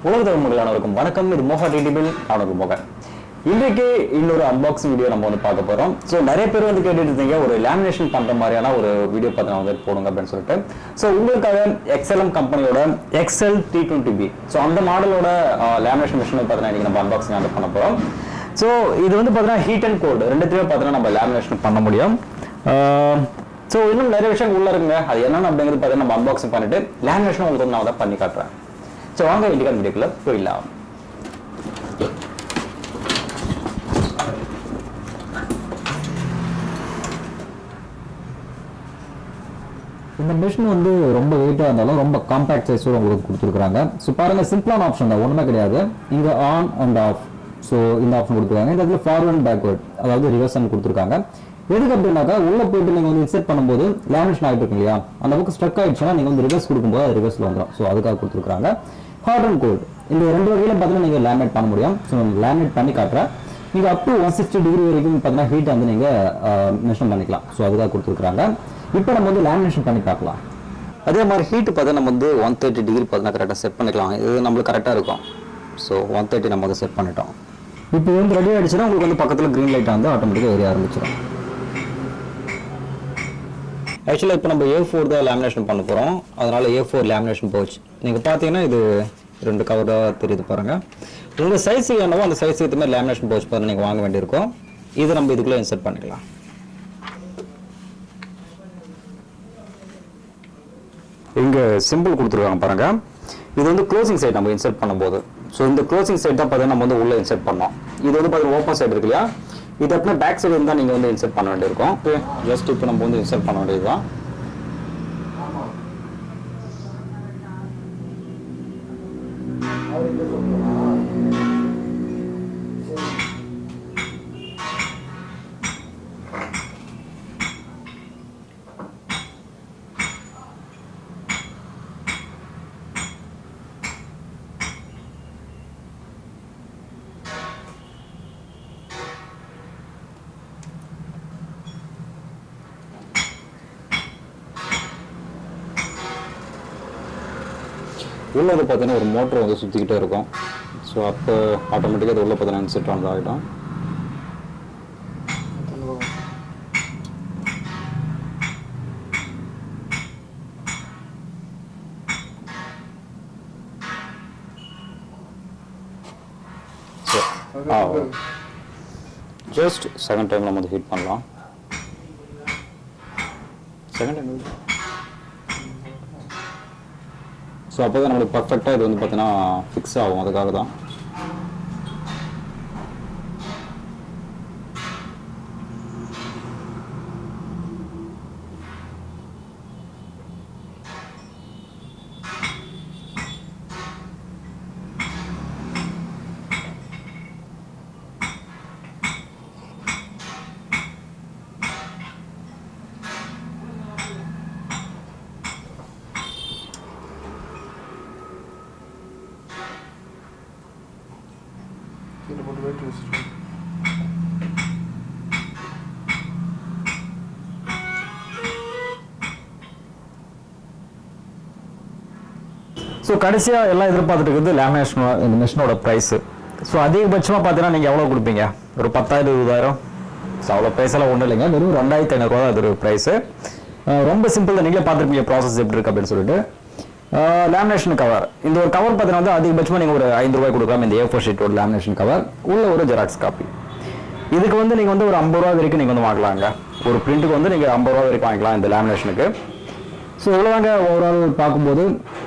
உலகத்தமிழ் மக்களானவருக்கும் வணக்கம். இது mohatechintamil நான் மோகன். இன்றைக்கு இன்னொரு அன்பாக்சிங் வீடியோ நம்ம வந்து பார்க்க போறோம். ஸோ நிறைய பேர் வந்து கேட்டுட்டு இருந்தீங்க ஒரு லேமினேஷன் பண்ற மாதிரியான ஒரு வீடியோ பார்த்து நான் வந்து போடுங்க அப்படின்னு சொல்லிட்டு. ஸோ உங்களுக்காக Excelam கம்பெனியோட XL-320B ஸோ அந்த மாடலோட லேமினேஷன் மிஷினை பார்த்தீங்கன்னா இன்னைக்கு நம்ம அன்பாக்சிங் வந்து பண்ண போறோம். ஸோ இது வந்து பார்த்தீங்கன்னா ஹீட் அண்ட் கோல்டு ரெண்டுத்தையுமே பார்த்தீங்கன்னா நம்ம லேமினேஷன் பண்ண முடியும். ஸோ இன்னும் நிறைய விஷயங்கள் உள்ள இருக்குங்க. அது என்னன்னு அப்படிங்கிறது பார்த்தீங்கன்னா நம்ம அன்பாக்சிங் பண்ணிட்டு லேமினேஷன் உங்களுக்கு வந்து நான் வந்து பண்ணி காட்டுறேன். ஸோ வாங்க இண்டிகான் வீடியோக்குள்ள போயிடலாம். இந்த மிஷின் வந்து ரொம்ப வெயிட்டாக இருந்தாலும் ரொம்ப காம்பேக்ட் சைஸோட உங்களுக்கு கொடுத்துருக்காங்க. ஸோ பாருங்க, சிம்பிளான ஆப்ஷன் தான், ஒன்றுமே கிடையாது. இங்கே ஆன் அண்ட் ஆஃப் ஸோ இந்த ஆப்ஷன் கொடுத்துருக்காங்க. இந்த இடத்துல ஃபார்வர்ட் அண்ட் பேக்வர்ட் அதாவது ரிவர்ஸ் கொடுத்துருக்காங்க. எதுக்கு அப்படின்னாக்கா உள்ள போயிட்டு நீங்கள் வந்து இன்செர்ட் பண்ணும்போது லேமினேஷன் ஆகிட்டு இருக்கு இல்லையா, அந்த பக்கம் ஸ்ட்ரக் ஆயிடுச்சுன்னா நீங்கள் வந்து ரிவர்ஸ் கொடுக்கும்போது அது ரிவர்ஸில் வந்துடும். ஸோ அதுக்காக கொடுத்துருக்காங்க. ஹாட் அண்ட் கோல்டு இந்த ரெண்டு வகையில பார்த்தீங்கன்னா நீங்கள் லேமினேட் பண்ண முடியும். ஸோ லேமினேட் பண்ணி காட்டுறேன். நீங்கள் அப் டு 160 டிகிரி வரைக்கும் பார்த்தீங்கன்னா ஹீட் வந்து நீங்கள் மெஷர் பண்ணிக்கலாம். ஸோ அதுக்காக கொடுத்துருக்காங்க. இப்போ நம்ம வந்து லேமினேஷன் பண்ணி பார்க்கலாம். அதே மாதிரி ஹீட் பார்த்தா நம்ம வந்து 130 டிகிரி பார்த்தீங்கன்னா கரெக்டாக செட் பண்ணிக்கலாம். இது நம்மளுக்கு கரெக்டாக இருக்கும். ஸோ 130 நம்ம வந்து செட் பண்ணிட்டோம். இப்போ வந்து ரெடி ஆகிடுச்சுன்னா உங்களுக்கு வந்து பக்கத்தில் க்ரீன் லைட்டாக வந்து ஆட்டோமேட்டிக்காக எரிய ஆரம்பிச்சிடும். ஆக்சுவலாக இப்போ நம்ம A4 தான் லேமினேஷன் பண்ண போகிறோம். அதனால் A4 லேமினேஷன் பவுச் நீங்கள் பார்த்தீங்கன்னா இது 2 கவராக தெரியுது பாருங்கள். உங்கள் சைஸுக்கு என்னவோ அந்த சைஸுக்கு ஏற்ற மாதிரி லேமினேஷன் பவுச் பார்த்து நீங்கள் வாங்க வேண்டியிருக்கும். இதை நம்ம இதுக்குள்ளே இன்சர்ட் பண்ணிக்கலாம். இங்கே சிம்பிள் கொடுத்துருக்காங்க பாருங்கள். இது வந்து க்ளோசிங் சைட் நம்ம இன்சர்ட் பண்ணும்போது. ஸோ இந்த க்ளோசிங் சைட் தான் பார்த்தீங்கன்னா நம்ம வந்து உள்ளே இன்சர்ட் பண்ணோம். இது வந்து பார்த்தீங்கன்னா ஓப்பன் சைடு இருக்கு இல்லையா, இது அப்படின்னா பேக் சைடு இருந்தால் நீங்கள் வந்து இன்சர்ட் பண்ண வேண்டியிருக்கும். ஜஸ்ட் இப்போ நம்ம வந்து இன்சர்ட் பண்ண வேண்டியது தான். உள்ள வந்து பார்த்தீங்கன்னா ஒரு மோட்டர் வந்து சுற்றிக்கிட்டே இருக்கும். ஸோ அப்போ ஆட்டோமேட்டிக்காக அது உள்ள பார்த்தீங்கன்னா இன்செர்ட் வந்து ஆகிடும். ஜஸ்ட் செகண்ட் டைம் நம்ம வந்து ஹீட் பண்ணலாம். செகண்ட் டைம் ஸோ அப்போ தான் நம்மளுக்கு பர்ஃபெக்டாக இது வந்து பார்த்தீங்கன்னா ஃபிக்ஸ் ஆகும். அதுக்காக தான். ஸோ கடைசியாக எல்லாம் எதிர்பார்த்துட்டு இருக்குது லேமினேஷன் இந்த மிஷினோட ப்ரைஸு. ஸோ அதிகபட்சமாக பார்த்தீங்கன்னா நீங்கள் எவ்வளோ கொடுப்பீங்க? ஒரு 10,000 20,000. ஸோ அவ்வளோ ப்ரைஸெல்லாம் ஒன்றும் இல்லைங்க, வெறும் 2,500 தான் அது ஒரு ப்ரைஸு. ரொம்ப சிம்பிள் தான், நீங்களே பார்த்துருப்பீங்க ப்ராசஸ் எப்படி இருக்குது அப்படின்னு சொல்லிட்டு. லேமினேஷன் கவர், இந்த ஒரு கவர் பார்த்தீங்கன்னா வந்து அதிகபட்சமாக நீங்கள் ஒரு 5 ரூபாய் கொடுக்கலாம். இந்த A4 ஷீட்டோட லேமினேஷன் கவர் உள்ள ஒரு ஜெராக்ஸ் காப்பி. இதுக்கு வந்து நீங்கள் வந்து ஒரு 50 ரூபா வரைக்கும் நீங்கள் வந்து வாங்கலாங்க. ஒரு பிரிண்ட்டுக்கு வந்து நீங்கள் 50 ரூபா வரைக்கும் வாங்கிக்கலாம் இந்த லேமினேஷனுக்கு. ஸோ இவ்வளோதாங்க ஓவரால் பார்க்கும்போது.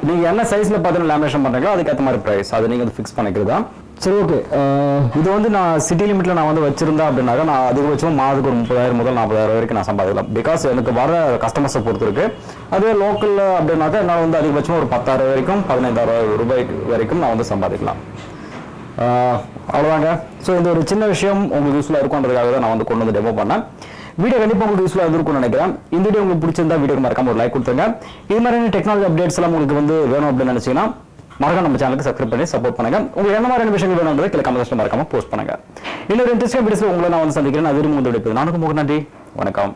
நீங்கள் என்ன சைஸில் பார்த்தீங்கன்னா லேமினேஷன் பண்ணுறீங்களோ அதுக்கேற்ற மாதிரி ப்ரைஸ் அதை நீங்கள் வந்து ஃபிக்ஸ் பண்ணிக்கிறது தான். சரி, ஓகே. இது வந்து நான் சிட்டி லிமிட்டில் நான் வந்து வச்சுருந்தேன் அப்படின்னாக்கா நான் அதிகபட்சம் மாதத்துக்கு ஒரு 30,000 முதல் 40,000 வரைக்கும் நான் சம்பாதிக்கலாம். பிகாஸ் எனக்கு வர கஸ்டமர்ஸை பொறுத்து இருக்குது. அதே லோக்கலில் அப்படின்னாக்கா என்னால் வந்து அதிகபட்சமாக ஒரு 10,000 வரைக்கும் 15,000 ரூபாய் வரைக்கும் நான் வந்து சம்பாதிக்கலாம். அவ்வளோதாங்க. ஸோ இந்த ஒரு சின்ன விஷயம் உங்களுக்கு யூஸ்ஃபுல்லாக இருக்கும்ன்றதுக்காக தான் நான் வந்து கொண்டு வந்து டெமோ பண்ணேன். வீடியோ கண்டிப்பாக உங்களுக்கு யூஸ்ஃபுல்லாக இருந்திருக்கும்னு நினைக்கிறேன். இந்த வீடியோ உங்களுக்கு பிடிச்சிருந்தா வீடியோக்கு மறக்காம ஒரு லைக் கொடுத்துருங்க. இது மாதிரியான டெக்னாலஜி அப்டேட்ஸ் எல்லாம் உங்களுக்கு வந்து வேணும் அப்படின்னு நினைச்சீங்கன்னா மறக்காம நம்ம சேனலுக்கு சப்ஸ்கிரைப் பண்ணி சப்போர்ட் பண்ணுங்க. உங்களுக்கு என்ன மாதிரியான விஷயங்கள் வேணும்ன்றதை கீழே கமெண்ட்ஸ்ல மறக்காம போஸ்ட் பண்ணுங்க. இன்னொரு இன்ட்ரெஸ்டிங் வீடியோஸ்ல உங்களை நான் வந்து சந்திக்கிறேன். அது விரும்புவது நானுக்கு நன்றி, வணக்கம்.